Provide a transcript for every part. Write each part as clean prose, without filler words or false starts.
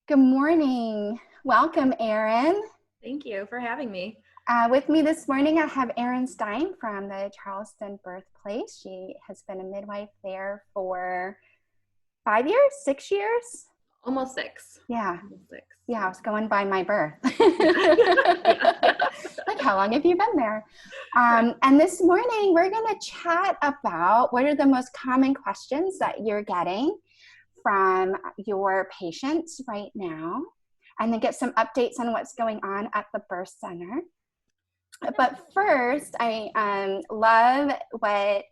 Good morning. Welcome, Erin. Thank you for having me. With me this morning, I have Erin Stein from the Charleston Birth Place. She has been a midwife there for 5 years, 6 years. Almost six. Yeah. Almost six. Yeah, I was going by my birth. Yeah. Like, how long have you been there? Right. And this morning, we're going to chat about what are the most common questions that you're getting from your patients right now, and then get some updates on what's going on at the birth center. But first, I love what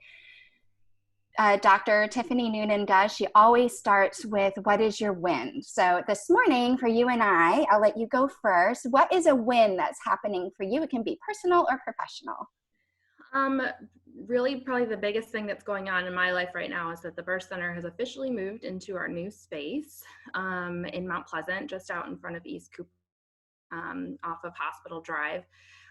Dr. Tiffany Noonan does. She always starts with, what is your win? So this morning for you and I'll let you go first. What is a win that's happening for you? It can be personal or professional. Um, Really, probably the biggest thing that's going on in my life right now is that the birth center has officially moved into our new space in Mount Pleasant, just out in front of East Cooper, off of Hospital Drive.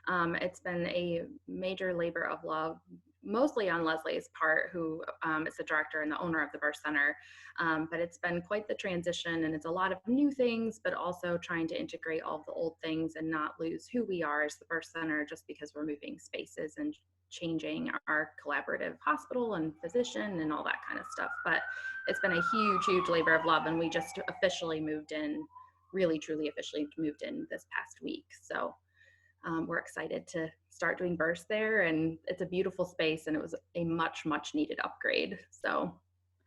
It's been a major labor of love, mostly on Leslie's part, who is the director and the owner of the birth center. But it's been quite the transition, and it's a lot of new things, but also trying to integrate all of the old things and not lose who we are as the birth center just because we're moving spaces and changing our collaborative hospital and physician and all that kind of stuff. But it's been a huge, huge labor of love, and we just officially moved in, really, truly officially moved in this past week. So we're excited to start doing births there, and it's a beautiful space, and it was a much, much needed upgrade. So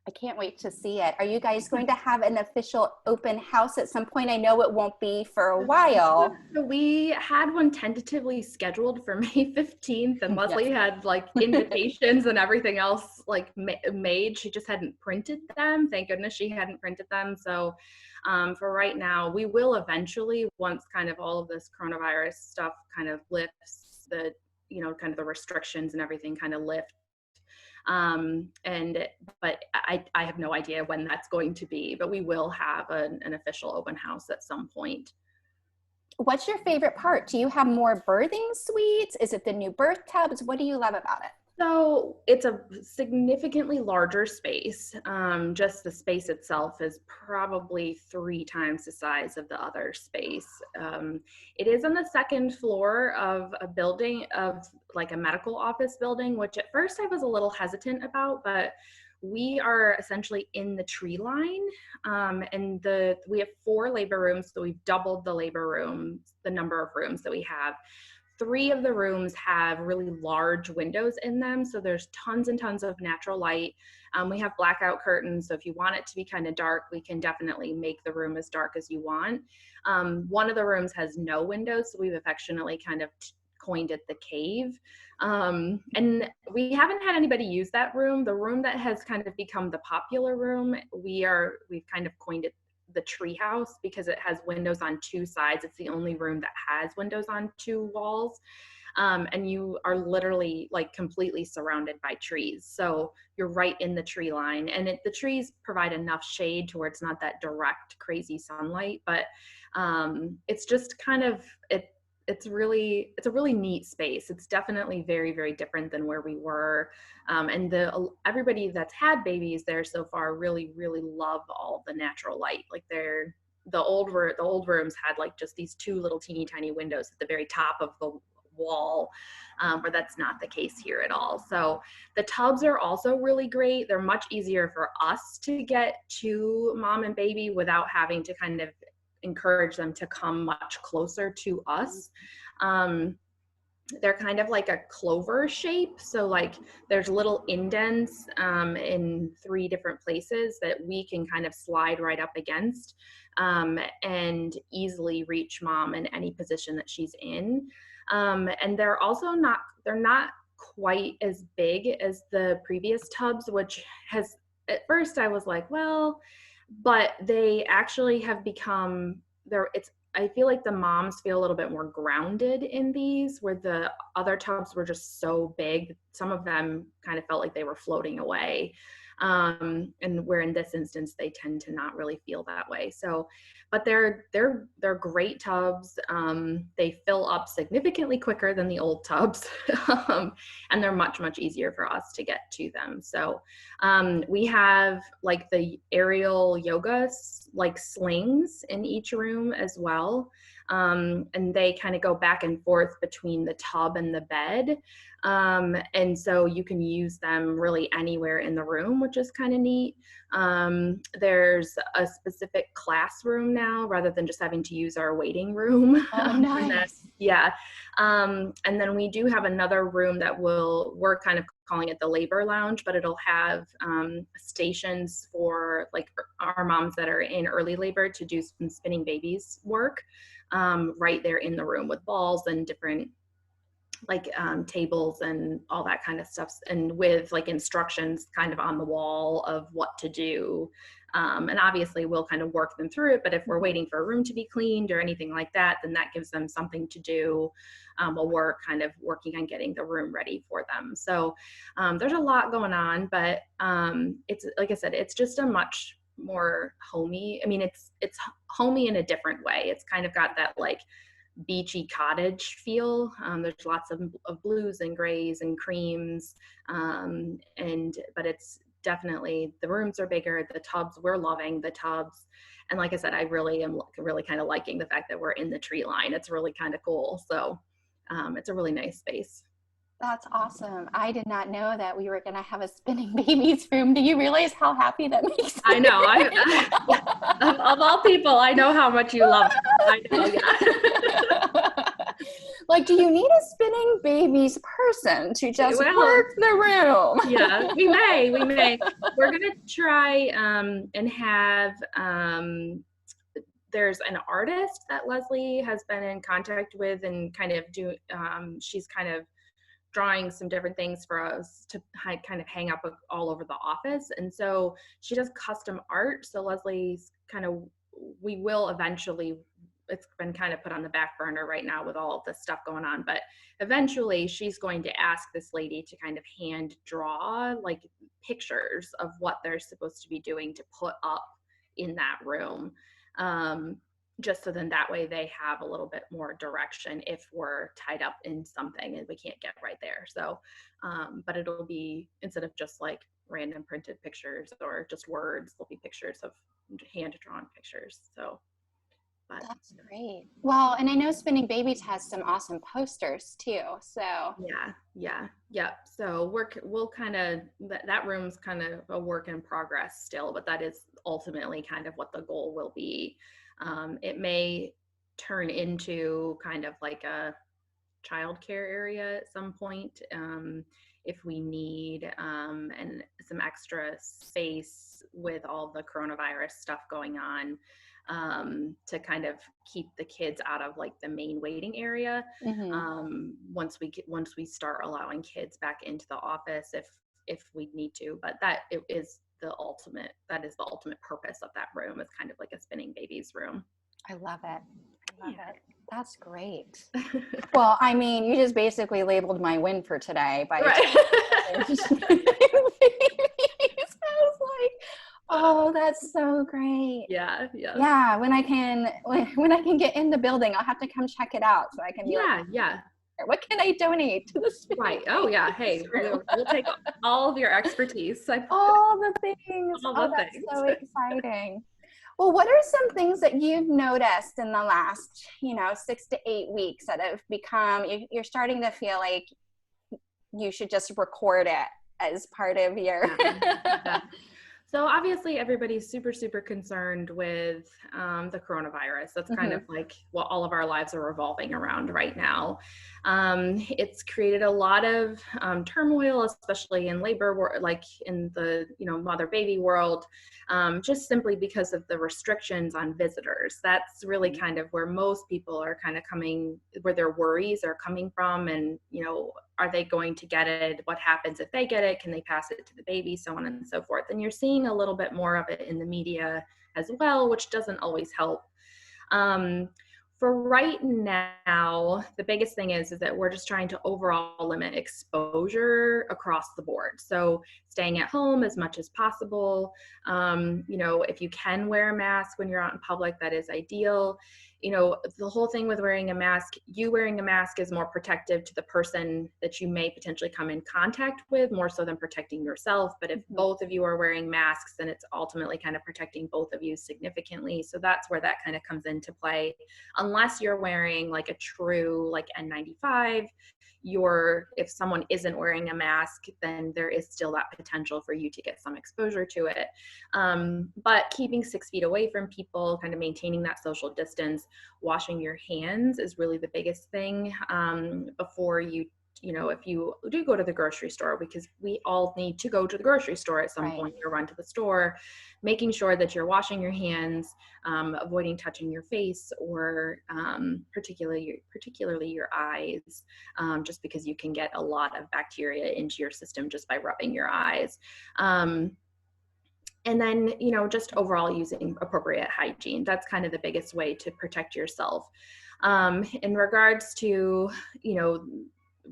I can't wait to see it. Are you guys going to have an official open house at some point? I know it won't be for a while. so we had one tentatively scheduled for May 15th, and Leslie had like invitations and everything else like made. She just hadn't printed them. Thank goodness she hadn't printed them. So for right now, we will eventually, once kind of all of this coronavirus stuff kind of lifts, the kind of the restrictions and everything kind of lift. But I have no idea when that's going to be, but we will have an official open house at some point. What's your favorite part? Do you have more birthing suites? Is it the new birth tubs? What do you love about it? So it's a significantly larger space. Just the space itself is probably 3 times the size of the other space. It is on the second floor of a building, of like a medical office building, which at first I was a little hesitant about, but we are essentially in the tree line. And we have 4 labor rooms, so we've doubled the labor rooms, the number of rooms that we have. 3 of the rooms have really large windows in them, so there's tons and tons of natural light. We have blackout curtains, so if you want it to be kind of dark, we can definitely make the room as dark as you want. One of the rooms has no windows, so we've affectionately kind of coined it the cave. And we haven't had anybody use that room. The room that has kind of become the popular room, we've kind of coined it the tree house, because it has windows on 2 sides. It's the only room that has windows on 2 walls. And you are literally like completely surrounded by trees. So you're right in the tree line, and the trees provide enough shade to where it's not that direct, crazy sunlight, but it's just kind of, it's a really neat space. It's definitely very, very different than where we were. And everybody that's had babies there so far really, really love all the natural light. Like the old rooms had like just these 2 little teeny tiny windows at the very top of the wall, where that's not the case here at all. So the tubs are also really great. They're much easier for us to get to mom and baby without having to kind of encourage them to come much closer to us. They're kind of like a clover shape. So like there's little indents in 3 different places that we can kind of slide right up against and easily reach mom in any position that she's in. And they're not quite as big as the previous tubs, which has, at first I was like, well, but they actually have become I feel like the moms feel a little bit more grounded in these, where the other tubs were just so big. Some of them kind of felt like they were floating away. And where in this instance, they tend to not really feel that way. So, but they're great tubs. They fill up significantly quicker than the old tubs, and they're much, much easier for us to get to them. So we have like the aerial yoga like slings in each room as well. And they kind of go back and forth between the tub and the bed. And so you can use them really anywhere in the room, which is kind of neat. There's a specific classroom now rather than just having to use our waiting room. Oh, nice. Yeah. And then we do have another room that we're kind of calling it the labor lounge, but it'll have stations for like our moms that are in early labor to do some spinning babies work right there in the room with balls and different like tables and all that kind of stuff, and with like instructions kind of on the wall of what to do. And obviously we'll kind of work them through it, but if we're waiting for a room to be cleaned or anything like that, then that gives them something to do while we're kind of working on getting the room ready for them. So there's a lot going on, but it's, like I said, it's just a much more homey. I mean, it's homey in a different way. It's kind of got that like beachy cottage feel. There's lots of blues and grays and creams, but it's definitely, the rooms are bigger, the tubs, we're loving the tubs. And like I said, I really am really kind of liking the fact that we're in the tree line. It's really kind of cool. So it's a really nice space. That's awesome. I did not know that we were going to have a spinning babies room. Do you realize how happy that makes me? I know. Of all people, I know how much you love it. I know, yeah. Like, do you need a spinning babies person to just work the room? Yeah, we may. We're going to try and have, there's an artist that Leslie has been in contact with and kind of she's kind of drawing some different things for us to kind of hang up all over the office. And so she does custom art. So Leslie's we will eventually, it's been kind of put on the back burner right now with all of this stuff going on, but eventually she's going to ask this lady to kind of hand draw like pictures of what they're supposed to be doing to put up in that room. Just so then that way they have a little bit more direction if we're tied up in something and we can't get right there. So, but it'll be, instead of just like random printed pictures or just words, there'll be pictures of hand-drawn pictures. So, but that's great. Well, and I know Spinning Babies has some awesome posters too. So yeah. So we'll kind of, that room's kind of a work in progress still, but that is ultimately kind of what the goal will be. It may turn into kind of like a childcare area at some point if we need and some extra space with all the coronavirus stuff going on, to kind of keep the kids out of like the main waiting area. Once we start allowing kids back into the office if we need to, but that is the ultimate purpose of that room, is kind of like a spinning babies room. I love it. That's great. Well, I mean, you just basically labeled my win for today by I was like, oh, that's so great. Yeah. When I can get in the building, I'll have to come check it out so I can be what can I donate to this? Right. Oh yeah. Hey, we'll take all of your expertise. All the things. That's so exciting. Well, what are some things that you've noticed in the last, 6 to 8 weeks that have become, you're starting to feel like you should just record it as part of your... Yeah. So obviously everybody's super, super concerned with the coronavirus. That's kind of like what all of our lives are revolving around right now. It's created a lot of turmoil, especially in labor, like in the mother-baby world, just simply because of the restrictions on visitors. That's really kind of where most people are kind of coming, where their worries are coming from, and are they going to get it? What happens if they get it? Can they pass it to the baby? So on and so forth. And you're seeing a little bit more of it in the media as well, which doesn't always help. For right now, the biggest thing is that we're just trying to overall limit exposure across the board. So staying at home as much as possible. You know, if you can wear a mask when you're out in public, that is ideal. You know, the whole thing with wearing a mask, you wearing a mask is more protective to the person that you may potentially come in contact with, more so than protecting yourself. But if both of you are wearing masks, then it's ultimately kind of protecting both of you significantly. So that's where that kind of comes into play. Unless you're wearing like a true like N95, if someone isn't wearing a mask, then there is still that potential for you to get some exposure to it. But keeping 6 feet away from people, kind of maintaining that social distance, washing your hands is really the biggest thing before you know, if you do go to the grocery store, because we all need to go to the grocery store at some point or run to the store, making sure that you're washing your hands, avoiding touching your face or particularly your eyes, just because you can get a lot of bacteria into your system just by rubbing your eyes. And then, you know, just overall using appropriate hygiene. That's kind of the biggest way to protect yourself. In regards to, you know,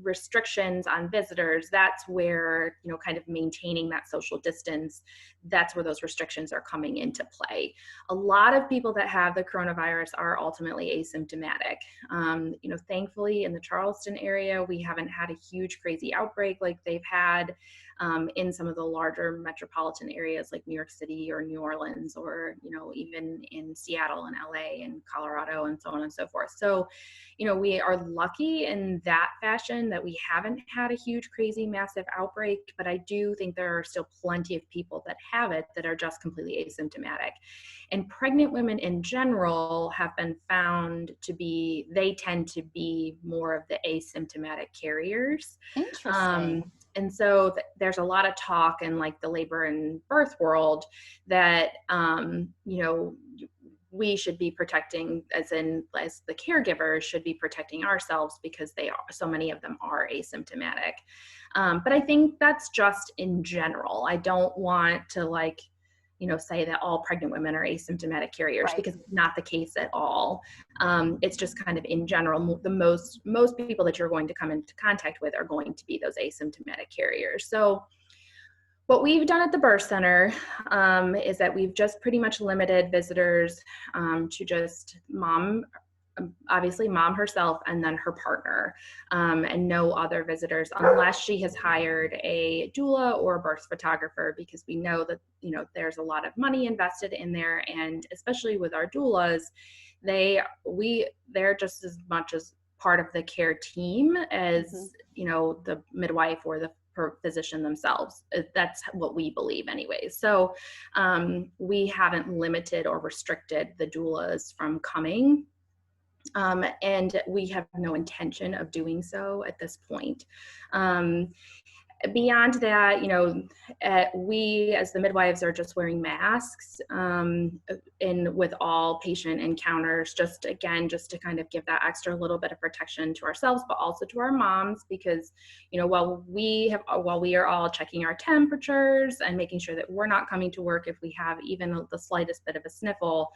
restrictions on visitors, that's where, you know, kind of maintaining that social distance, that's where those restrictions are coming into play. A lot of people that have the coronavirus are ultimately asymptomatic. You know, thankfully in the Charleston area, we haven't had a huge crazy outbreak like they've had in some of the larger metropolitan areas like New York City or New Orleans, or, you know, even in Seattle and LA and Colorado and so on and so forth. So, you know, we are lucky in that fashion that we haven't had a huge, crazy, massive outbreak, but I do think there are still plenty of people that have it that are just completely asymptomatic. And pregnant women in general have been found to be, they tend to be more of the asymptomatic carriers. Interesting. And so there's a lot of talk in like the labor and birth world that, you know, we should be protecting, as the caregivers should be protecting ourselves because so many of them are asymptomatic. But I think that's just in general. I don't want to like, you know, say that all pregnant women are asymptomatic carriers, because it's not the case at all. It's just kind of in general, the most people that you're going to come into contact with are going to be those asymptomatic carriers. So what we've done at the birth center is that we've just pretty much limited visitors to just obviously mom herself and then her partner, and no other visitors unless she has hired a doula or a birth photographer, because we know that, you know, there's a lot of money invested in there. And especially with our doulas, they're just as much as part of the care team as, you know, the midwife or the physician themselves. That's what we believe anyways. So we haven't limited or restricted the doulas from coming. And we have no intention of doing so at this point. Beyond that, you know, we as the midwives are just wearing masks in with all patient encounters, just to kind of give that extra little bit of protection to ourselves, but also to our moms, because, you know, while we are all checking our temperatures and making sure that we're not coming to work if we have even the slightest bit of a sniffle,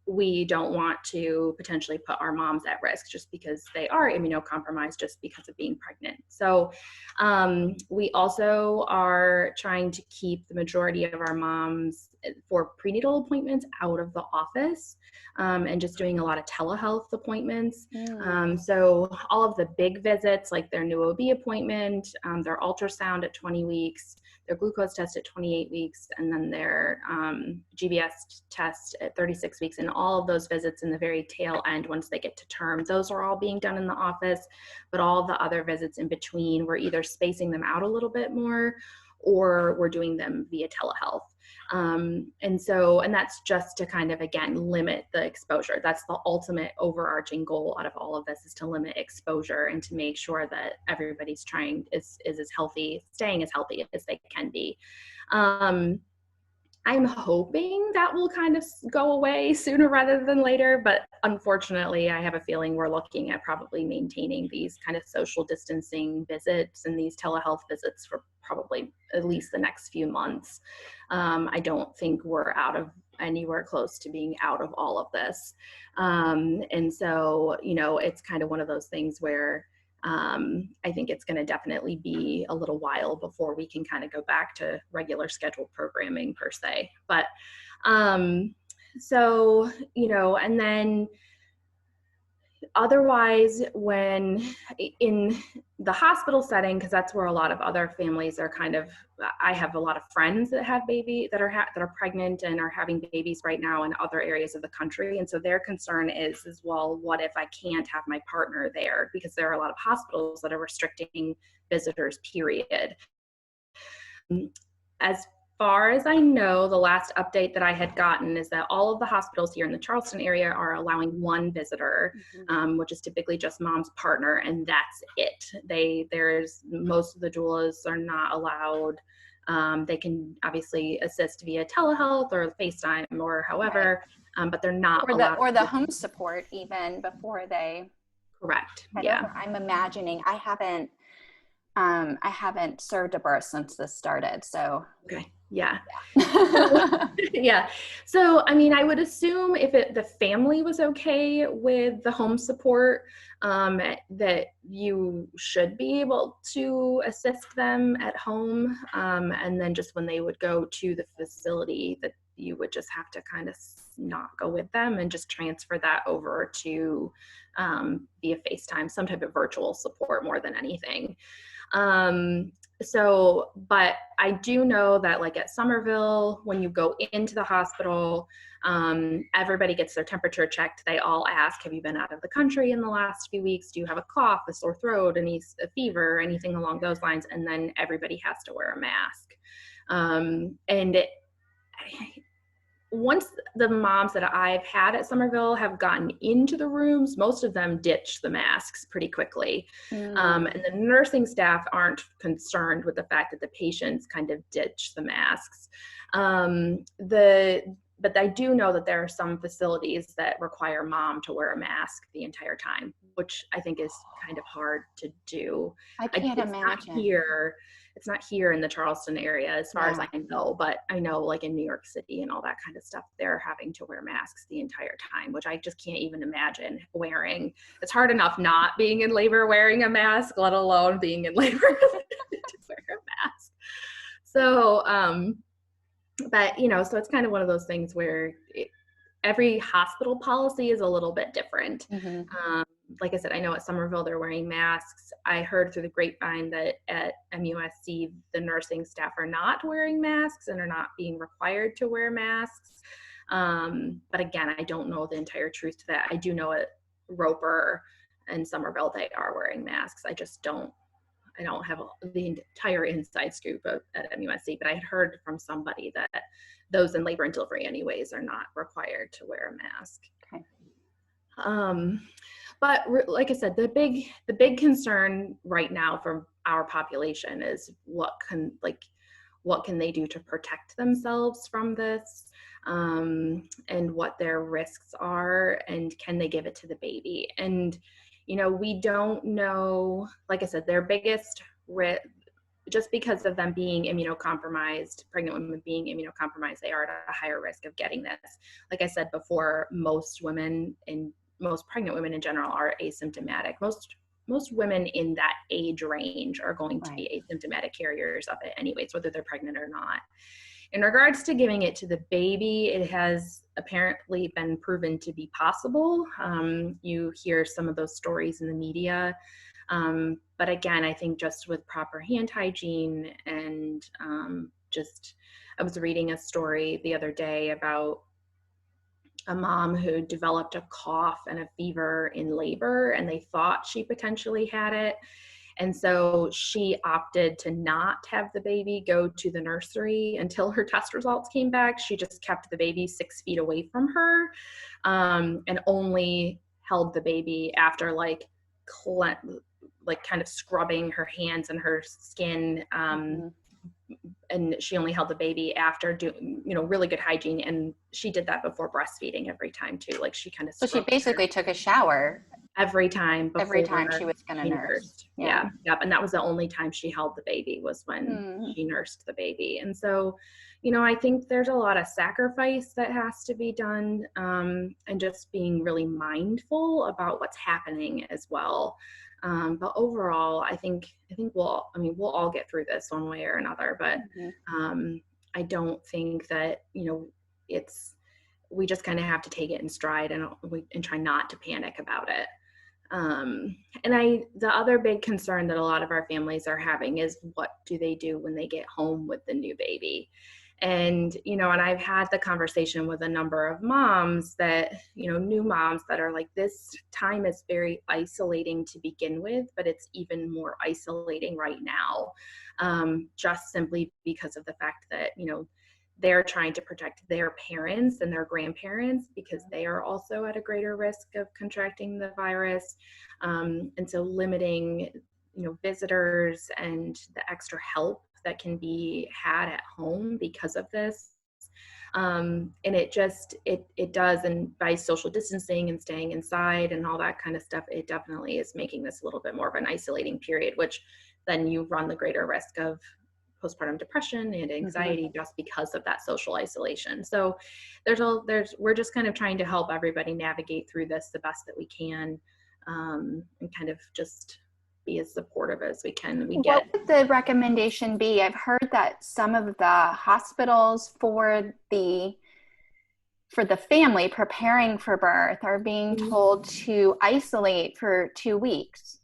we don't want to potentially put our moms at risk just because they are immunocompromised just because of being pregnant. So we also are trying to keep the majority of our moms for prenatal appointments out of the office, and just doing a lot of telehealth appointments. So all of the big visits, like their new OB appointment, their ultrasound at 20 weeks, their glucose test at 28 weeks, and then their GBS test at 36 weeks, and all of those visits in the very tail end once they get to term, those are all being done in the office. But all the other visits in between, we're either spacing them out a little bit more, or we're doing them via telehealth. And that's just to kind of, again, limit the exposure. That's the ultimate overarching goal out of all of this, is to limit exposure and to make sure that everybody's is as healthy, staying as healthy as they can be. I'm hoping that will kind of go away sooner rather than later, but unfortunately, I have a feeling we're looking at probably maintaining these kind of social distancing visits and these telehealth visits for probably at least the next few months. I don't think we're anywhere close to being out of all of this. And so, you know, it's kind of one of those things where I think it's going to definitely be a little while before we can kind of go back to regular scheduled programming per se. But so, you know, and then otherwise, when in the hospital setting, because that's where a lot of other families are kind of, I have a lot of friends that have that are pregnant and are having babies right now in other areas of the country, and so their concern is well, what if I can't have my partner there, because there are a lot of hospitals that are restricting visitors, period. As far as I know, the last update that I had gotten is that all of the hospitals here in the Charleston area are allowing one visitor, which is typically just mom's partner, and that's it. Most of the doulas are not allowed. They can obviously assist via telehealth or FaceTime or however, but they're not allowed. Or the home support even before they. Correct. Yeah. I'm imagining I haven't served a birth since this started, so. Okay. Yeah. Yeah. So, I mean, I would assume if the family was okay with the home support, that you should be able to assist them at home. And then just when they would go to the facility, that you would just have to kind of not go with them and just transfer that over to via FaceTime, some type of virtual support more than anything. But I do know that like at Somerville, when you go into the hospital, everybody gets their temperature checked. They all ask, have you been out of the country in the last few weeks? Do you have a cough, a sore throat, a fever, anything along those lines? And then everybody has to wear a mask. Once the moms that I've had at Somerville have gotten into the rooms, most of them ditch the masks pretty quickly. And the nursing staff aren't concerned with the fact that the patients kind of ditch the masks. But I do know that there are some facilities that require mom to wear a mask the entire time, which I think is kind of hard to do. I can't imagine. It's not here in the Charleston area as far as I know, but I know like in New York City and all that kind of stuff, they're having to wear masks the entire time, which I just can't even imagine wearing. It's hard enough not being in labor wearing a mask, let alone being in labor to wear a mask. So, but you know, so it's kind of one of those things where every hospital policy is a little bit different. Like I said, I know at Somerville they're wearing masks. I heard through the grapevine that at MUSC the nursing staff are not wearing masks and are not being required to wear masks. But again, I don't know the entire truth to that. I do know at Roper and Somerville they are wearing masks. I don't have the entire inside scoop at MUSC, but I had heard from somebody that those in labor and delivery anyways are not required to wear a mask. Okay. But like I said, the big concern right now for our population is what can they do to protect themselves from this, and what their risks are, and can they give it to the baby? And you know, we don't know, like I said, their biggest risk, just because of them being immunocompromised, pregnant women being immunocompromised, they are at a higher risk of getting this. Like I said before, most pregnant women in general are asymptomatic. Most women in that age range are going to be asymptomatic carriers of it anyways, whether they're pregnant or not. In regards to giving it to the baby, it has apparently been proven to be possible. You hear some of those stories in the media. But again, I think just with proper hand hygiene and I was reading a story the other day about a mom who developed a cough and a fever in labor, and they thought she potentially had it. And so she opted to not have the baby go to the nursery until her test results came back. She just kept the baby 6 feet away from her, and only held the baby after kind of scrubbing her hands and her skin. And she only held the baby after doing, really good hygiene. And she did that before breastfeeding every time too. Like she kind of. So she basically took a shower every time she was going to nurse. Yeah. Yep. And that was the only time she held the baby, was when she nursed the baby. And so, I think there's a lot of sacrifice that has to be done, and just being really mindful about what's happening as well. But overall, I think we'll all get through this one way or another, but I don't think that, we just kind of have to take it in stride and try not to panic about it. The other big concern that a lot of our families are having is, what do they do when they get home with the new baby? And, and I've had the conversation with a number of moms that, new moms that are like, this time is very isolating to begin with, but it's even more isolating right now, just simply because of the fact that, they're trying to protect their parents and their grandparents because they are also at a greater risk of contracting the virus. And so limiting, visitors and the extra help that can be had at home because of this. And it does, and by social distancing and staying inside and all that kind of stuff, it definitely is making this a little bit more of an isolating period, which then you run the greater risk of postpartum depression and anxiety just because of that social isolation. So we're just kind of trying to help everybody navigate through this the best that we can, and kind of just be as supportive as we can. What would the recommendation be? I've heard that some of the hospitals for the family preparing for birth are being told to isolate for 2 weeks.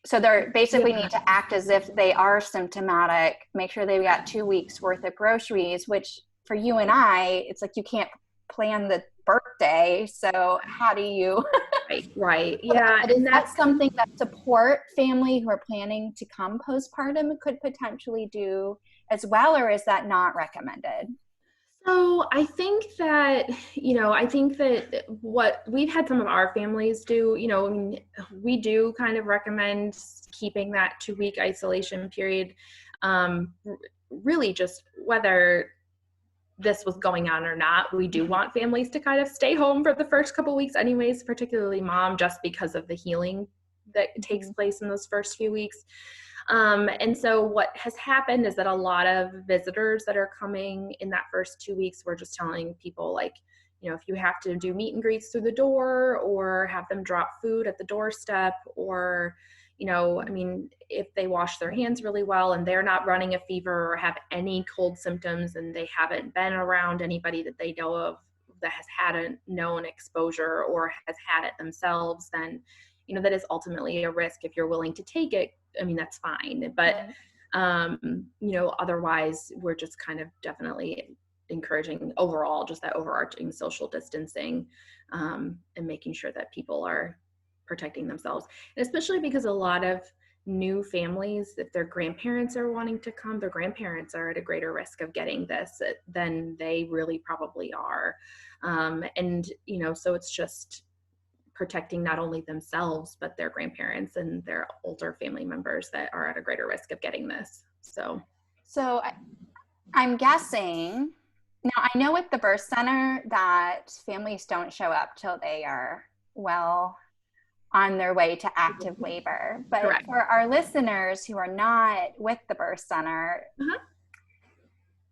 So they basically need to act as if they are symptomatic, make sure they've got 2 weeks worth of groceries, which for you and I, it's like you can't plan the birthday. So how do you? Right. Yeah. And that's something that support family who are planning to come postpartum could potentially do as well, or is that not recommended? So I think that, what we've had some of our families do, we do kind of recommend keeping that 2-week isolation period, really just whether this was going on or not. We do want families to kind of stay home for the first couple of weeks anyways, particularly mom, just because of the healing that takes place in those first few weeks. And so what has happened is that a lot of visitors that are coming in that first 2 weeks, we're just telling people, like, if you have to do meet and greets through the door or have them drop food at the doorstep, or, if they wash their hands really well and they're not running a fever or have any cold symptoms and they haven't been around anybody that they know of that has had a known exposure or has had it themselves, then, that is ultimately a risk. If you're willing to take it, that's fine. But, otherwise we're just kind of definitely encouraging overall just that overarching social distancing, and making sure that people are protecting themselves. And especially because a lot of new families, if their grandparents are wanting to come, their grandparents are at a greater risk of getting this than they really probably are. And, so it's just protecting not only themselves, but their grandparents and their older family members that are at a greater risk of getting this. So I'm guessing, now I know at the birth center that families don't show up till they are well on their way to active labor. But correct. For our listeners who are not with the birth center,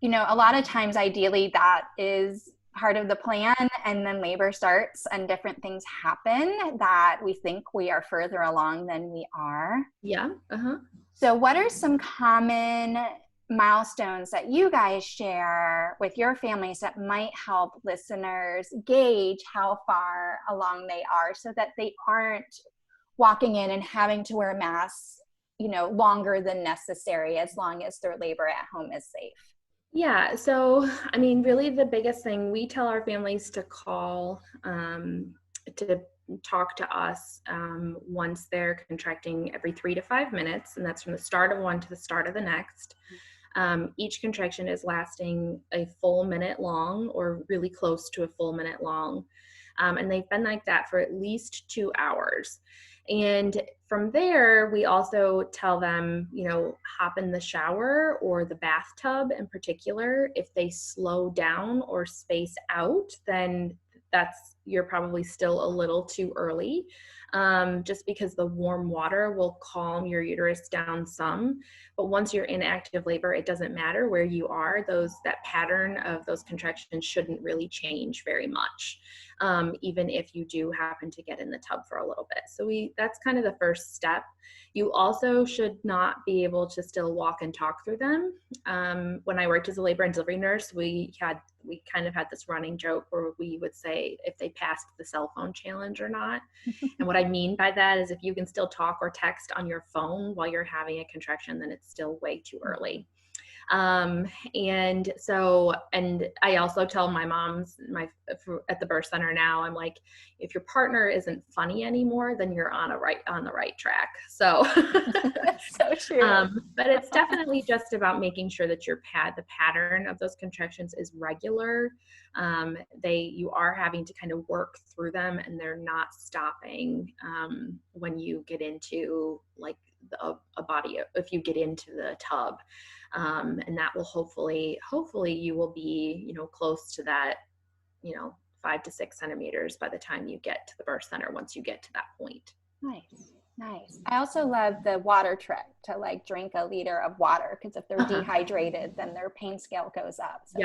a lot of times ideally that is part of the plan, and then labor starts and different things happen that we think we are further along than we are. Yeah. So what are some common milestones that you guys share with your families that might help listeners gauge how far along they are, so that they aren't walking in and having to wear masks, longer than necessary, as long as their labor at home is safe? Yeah. So, really the biggest thing, we tell our families to call, to talk to us, once they're contracting every 3 to 5 minutes. And that's from the start of one to the start of the next. Each contraction is lasting a full minute long, or really close to a full minute long. And they've been like that for at least 2 hours. And from there, we also tell them, hop in the shower or the bathtub in particular. If they slow down or space out, then you're probably still a little too early, just because the warm water will calm your uterus down some. But once you're in active labor, it doesn't matter where you are. That pattern of those contractions shouldn't really change very much. even if you do happen to get in the tub for a little bit. So that's kind of the first step. You also should not be able to still walk and talk through them. When I worked as a labor and delivery nurse, we kind of had this running joke where we would say if they passed the cell phone challenge or not. And what I mean by that is if you can still talk or text on your phone while you're having a contraction, then it's still way too early. And I also tell my moms at the birth center now, I'm like, if your partner isn't funny anymore, then you're on the right track. So, that's so true. But it's definitely just about making sure that the pattern of those contractions is regular. You are having to kind of work through them, and they're not stopping, when you get into like if you get into the tub. And that will hopefully you will be, close to that, 5 to 6 centimeters by the time you get to the birth center, once you get to that point. Nice. I also love the water trick to like drink a liter of water, because if they're dehydrated, then their pain scale goes up. So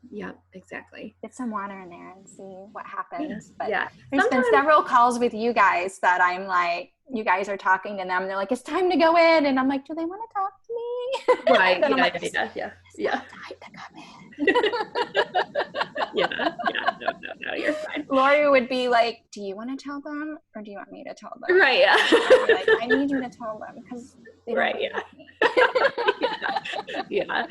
Yep, exactly. get some water in there and see what happens. But yeah. There's been several calls with you guys that I'm like, you guys are talking to them. They're like, it's time to go in. And I'm like, do they want to talk to me? Right. Yeah. Time to come in. No, you're fine. Lori would be like, do you want to tell them or do you want me to tell them? Right. Yeah. Like, I need you to tell them because they don't believe me. Yeah.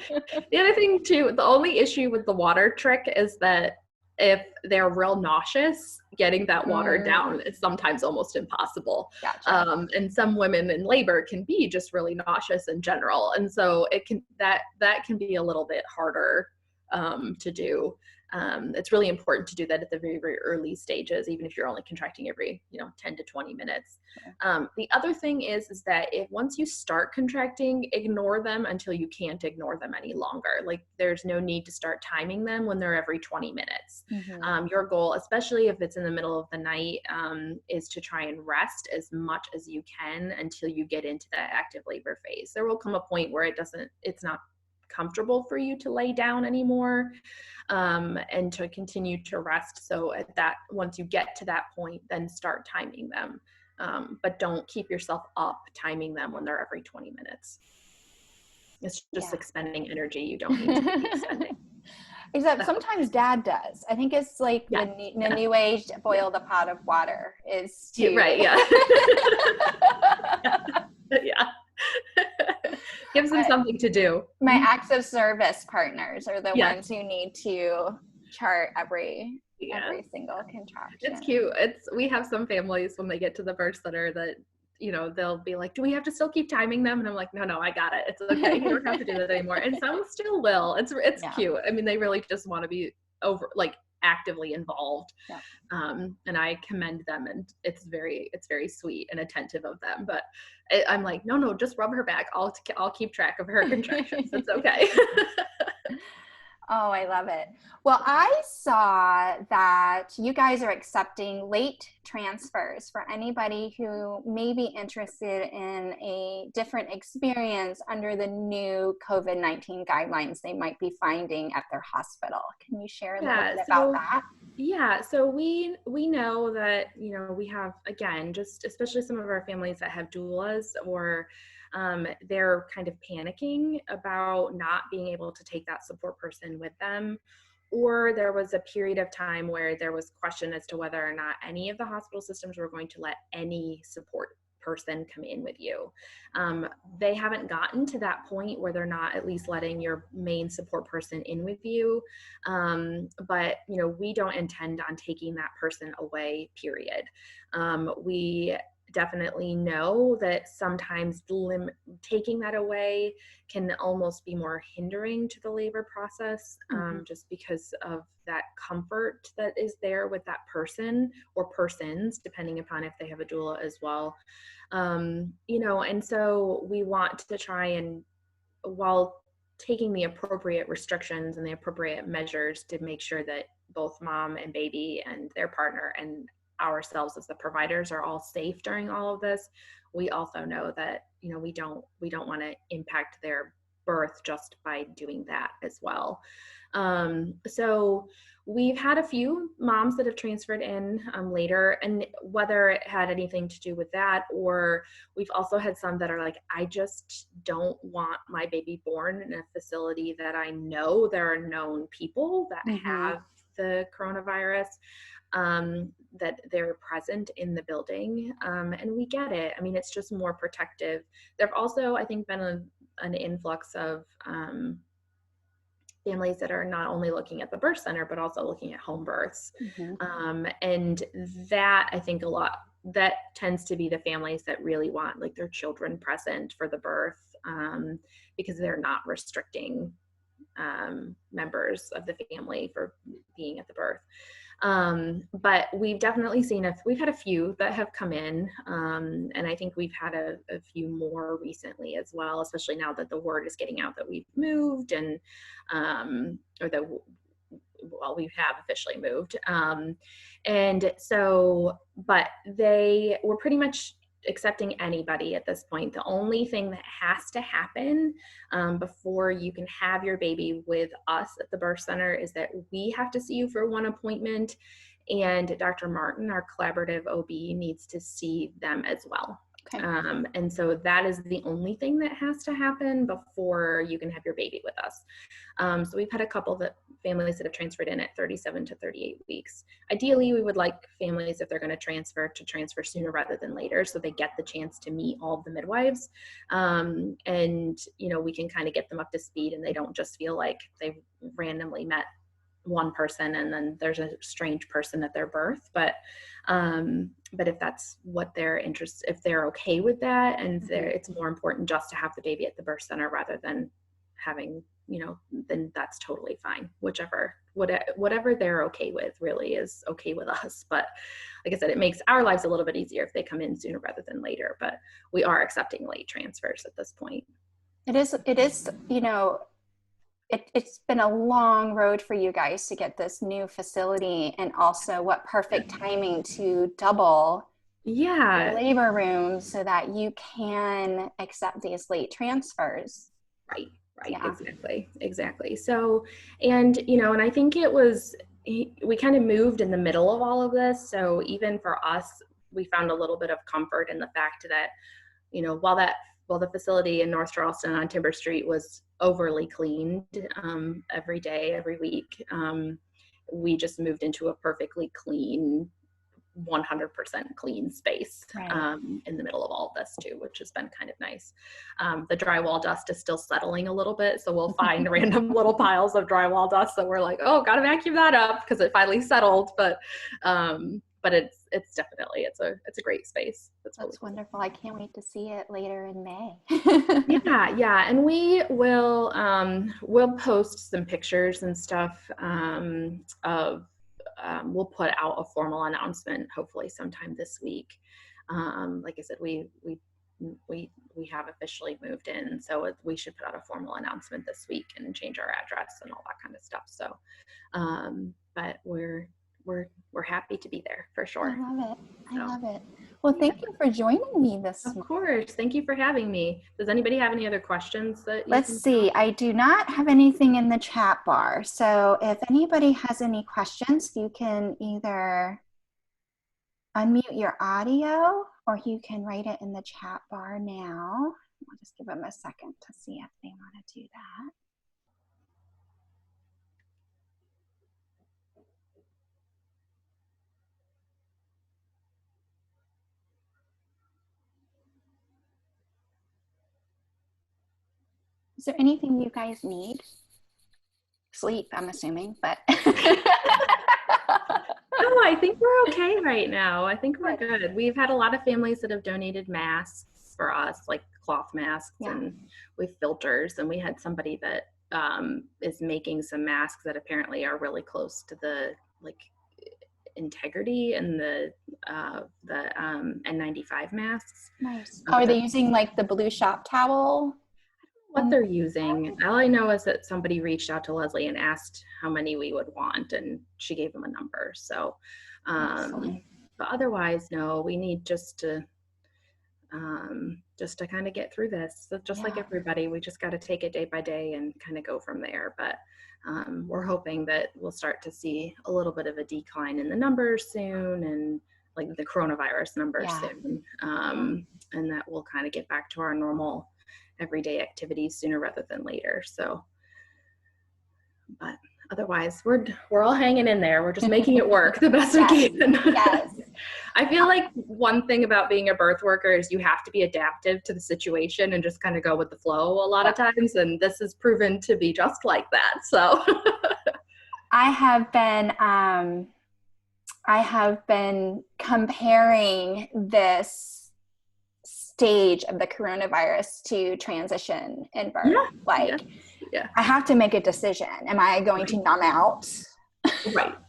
The other thing too, the only issue with the water trick is that if they're real nauseous, getting that water down is sometimes almost impossible. Gotcha. And some women in labor can be just really nauseous in general. And so that can be a little bit harder to do. It's really important to do that at the very, very early stages, even if you're only contracting every, 10 to 20 minutes. The other thing is that once you start contracting, ignore them until you can't ignore them any longer. Like there's no need to start timing them when they're every 20 minutes. Mm-hmm. Your goal, especially if it's in the middle of the night, is to try and rest as much as you can until you get into that active labor phase. There will come a point where it's not comfortable for you to lay down anymore, and to continue to rest. So once you get to that point, then start timing them. But don't keep yourself up timing them when they're every 20 minutes. It's just expending energy you don't need to be expending. Except sometimes dad does. I think it's like the new age boil the pot of water is to right. Yeah. Yeah. Gives them something to do. My acts of service partners are the ones who need to chart every single contraction. It's cute. We have some families when they get to the birth center that, they'll be like, do we have to still keep timing them? And I'm like, no, I got it. It's okay. You don't have to do that anymore. And some still will. It's cute. I mean, they really just want to be actively involved. Yeah. And I commend them, and it's very sweet and attentive of them. But I'm like, no, just rub her back. I'll keep track of her contractions. It's okay. Oh, I love it. Well, I saw that you guys are accepting late transfers for anybody who may be interested in a different experience under the new COVID-19 guidelines they might be finding at their hospital. Can you share a little bit about that? Yeah, so we know that, we have, again, just especially some of our families that have doulas, or they're kind of panicking about not being able to take that support person with them. Or there was a period of time where there was question as to whether or not any of the hospital systems were going to let any support person come in with you. They haven't gotten to that point where they're not at least letting your main support person in with you. But, we don't intend on taking that person away, period. We definitely know that sometimes taking that away can almost be more hindering to the labor process, just because of that comfort that is there with that person or persons, depending upon if they have a doula as well. And so we want to try and, while taking the appropriate restrictions and the appropriate measures to make sure that both mom and baby and their partner and ourselves as the providers are all safe during all of this, we also know that, we don't want to impact their birth just by doing that as well. So we've had a few moms that have transferred in later, and whether it had anything to do with that, or we've also had some that are like, I just don't want my baby born in a facility that I know there are known people that have the coronavirus, that they're present in the building. And we get it. I mean, it's just more protective. There have also, I think, been an influx of families that are not only looking at the birth center, but also looking at home births. And that, I think, that tends to be the families that really want like their children present for the birth, because they're not restricting members of the family for being at the birth. But we've definitely seen we've had a few that have come in, and I think we've had a few more recently as well, especially now that the word is getting out that we've moved, and we have officially moved. And so, but they were pretty much accepting anybody at this point. The only thing that has to happen before you can have your baby with us at the birth center is that we have to see you for one appointment, and Dr. Martin, our collaborative OB, needs to see them as well. Okay. And so that is the only thing that has to happen before you can have your baby with us. So we've had a couple of families that have transferred in at 37 to 38 weeks. Ideally, we would like families, if they're going to transfer sooner rather than later, so they get the chance to meet all of the midwives. And, you know, we can kind of get them up to speed, and they don't just feel like they randomly met one person and then there's a strange person at their birth. But if that's what they're interested, if they're okay with that, and it's more important just to have the baby at the birth center rather than having, you know, then that's totally fine. Whatever they're okay with really is okay with us. But like I said, it makes our lives a little bit easier if they come in sooner rather than later, but we are accepting late transfers at this point. It is, you know, it's been a long road for you guys to get this new facility, and also what perfect timing to double the labor room so that you can accept these late transfers. Right. Yeah. Exactly. So, and, you know, and I think we kind of moved in the middle of all of this. So even for us, we found a little bit of comfort in the fact that, you know, while the facility in North Charleston on Timber Street was overly cleaned every day, every week, we just moved into a perfectly clean, 100% clean space in the middle of all of this too, which has been kind of nice. The drywall dust is still settling a little bit, so we'll find random little piles of drywall dust that we're like, oh, gotta vacuum that up because it finally settled. But it's definitely it's a great space. That's really cool. Wonderful. I can't wait to see it later in May. yeah, and we will we'll post some pictures and stuff we'll put out a formal announcement hopefully sometime this week. Like I said, we have officially moved in, so we should put out a formal announcement this week and change our address and all that kind of stuff. So, but we're happy to be there for sure. I love it. Well, thank you for joining me this morning. Of course. Thank you for having me. Does anybody have any other questions? Let's see. I do not have anything in the chat bar. So if anybody has any questions, you can either unmute your audio or you can write it in the chat bar now. I'll just give them a second to see if they want to do that. Is there anything you guys need? Sleep, I'm assuming, but. No, I think we're okay right now. I think we're good. We've had a lot of families that have donated masks for us, like cloth masks, and with filters. And we had somebody that is making some masks that apparently are really close to the integrity and the N95 masks. Nice. Are they using like the blue shop towel? What they're using. All I know is that somebody reached out to Leslie and asked how many we would want, and she gave them a number. So, but otherwise, no, we need just to just to kind of get through this. So just like everybody, we just got to take it day by day and kind of go from there. But we're hoping that we'll start to see a little bit of a decline in the numbers soon, and like the coronavirus numbers soon, and that we'll kind of get back to our normal everyday activities sooner rather than later. So, but otherwise, we're all hanging in there. We're just making it work the best we can. Yes. I feel like one thing about being a birth worker is you have to be adaptive to the situation and just kind of go with the flow a lot of times. And this has proven to be just like that. So I have been comparing this stage of the coronavirus to transition in birth. I have to make a decision. Am I going to numb out?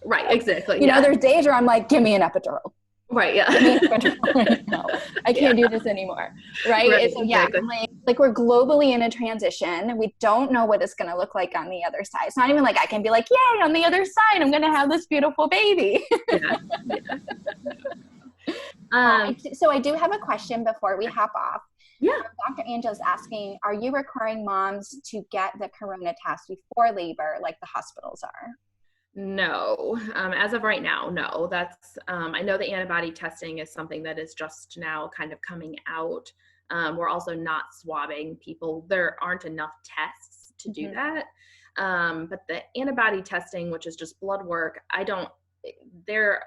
Right, exactly. You know, there's days where I'm like, give me an epidural. Right, yeah. Give me an epidural. No, I can't do this anymore. Right? Exactly. Like we're globally in a transition. We don't know what it's going to look like on the other side. It's not even like I can be like, yay, on the other side, I'm going to have this beautiful baby. So I do have a question before we hop off. Dr. Angel's asking, are you requiring moms to get the corona test before labor like the hospitals are? No, as of right now, no. That's I know the antibody testing is something that is just now kind of coming out. We're also not swabbing people. There aren't enough tests to do that. But the antibody testing, which is just blood work, there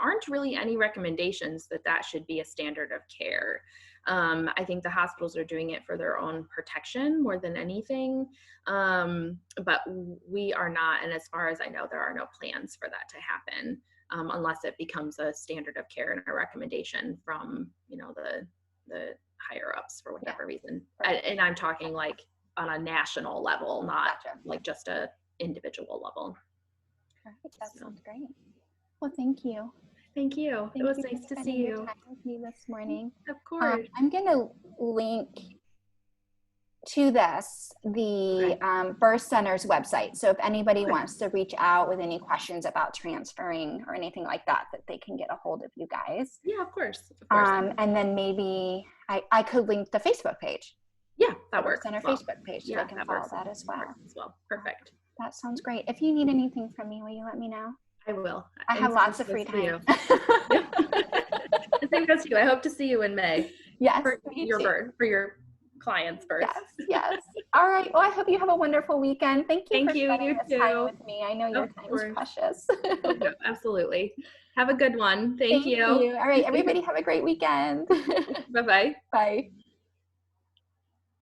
aren't really any recommendations that should be a standard of care. I think the hospitals are doing it for their own protection more than anything. But we are not, and as far as I know, there are no plans for that to happen, unless it becomes a standard of care and a recommendation from, the higher ups for whatever reason. And I'm talking like on a national level, not like just a individual level. That sounds great. Well, thank you. Thank you. It was nice to see you. Time with me this morning. Of course. I'm going to link to the birth center's website. So if anybody wants to reach out with any questions about transferring or anything like that they can get a hold of you guys. Yeah, of course. And then maybe I could link the Facebook page. Yeah, that works. Center Facebook page, so I can follow that as well. Perfect. That sounds great. If you need anything from me, will you let me know? I will. I have lots of free time. The same goes to you. I hope to see you in May. Yes. For your client's birth. Yes. All right. Well, I hope you have a wonderful weekend. Thank you for spending this time with me. I know your time is precious. No, absolutely. Have a good one. Thank you. All right. Everybody have a great weekend. Bye-bye. Bye.